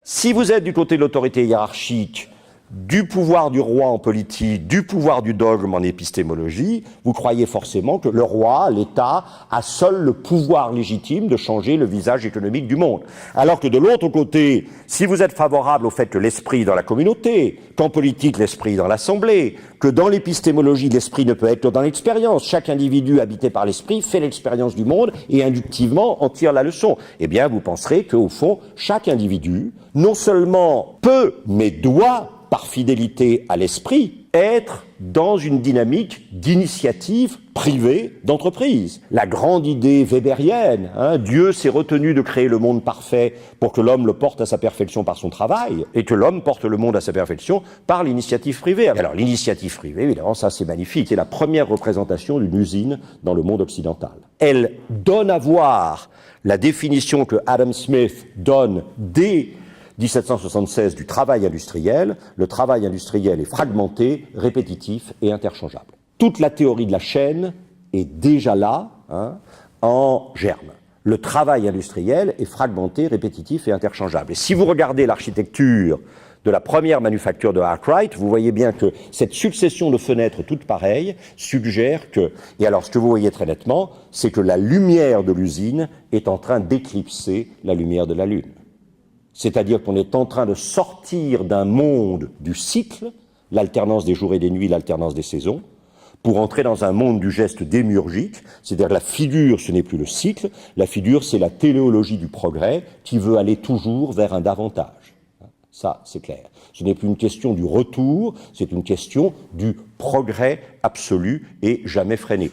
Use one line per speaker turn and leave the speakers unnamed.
Si vous êtes du côté de l'autorité hiérarchique, du pouvoir du roi en politique, du pouvoir du dogme en épistémologie, vous croyez forcément que le roi, l'État, a seul le pouvoir légitime de changer le visage économique du monde. Alors que de l'autre côté, si vous êtes favorable au fait que l'esprit est dans la communauté, qu'en politique l'esprit est dans l'assemblée, que dans l'épistémologie l'esprit ne peut être que dans l'expérience, chaque individu habité par l'esprit fait l'expérience du monde et inductivement en tire la leçon, eh bien vous penserez qu'au fond, chaque individu, non seulement peut, mais doit, par fidélité à l'esprit, être dans une dynamique d'initiative privée d'entreprise. La grande idée weberienne, Dieu s'est retenu de créer le monde parfait pour que l'homme le porte à sa perfection par son travail, et que l'homme porte le monde à sa perfection par l'initiative privée. Alors l'initiative privée, évidemment, ça c'est magnifique, c'est la première représentation d'une usine dans le monde occidental. Elle donne à voir la définition que Adam Smith donne dès 1776 du travail industriel. Le travail industriel est fragmenté, répétitif et interchangeable. Toute la théorie de la chaîne est déjà là, en germe. Le travail industriel est fragmenté, répétitif et interchangeable. Et si vous regardez l'architecture de la première manufacture de Arkwright, vous voyez bien que cette succession de fenêtres toutes pareilles suggère que, et alors ce que vous voyez très nettement, c'est que la lumière de l'usine est en train d'éclipser la lumière de la Lune. C'est-à-dire qu'on est en train de sortir d'un monde du cycle, l'alternance des jours et des nuits, l'alternance des saisons, pour entrer dans un monde du geste démiurgique, c'est-à-dire la figure, ce n'est plus le cycle, la figure, c'est la téléologie du progrès qui veut aller toujours vers un davantage. Ça, c'est clair. Ce n'est plus une question du retour, c'est une question du progrès absolu et jamais freiné.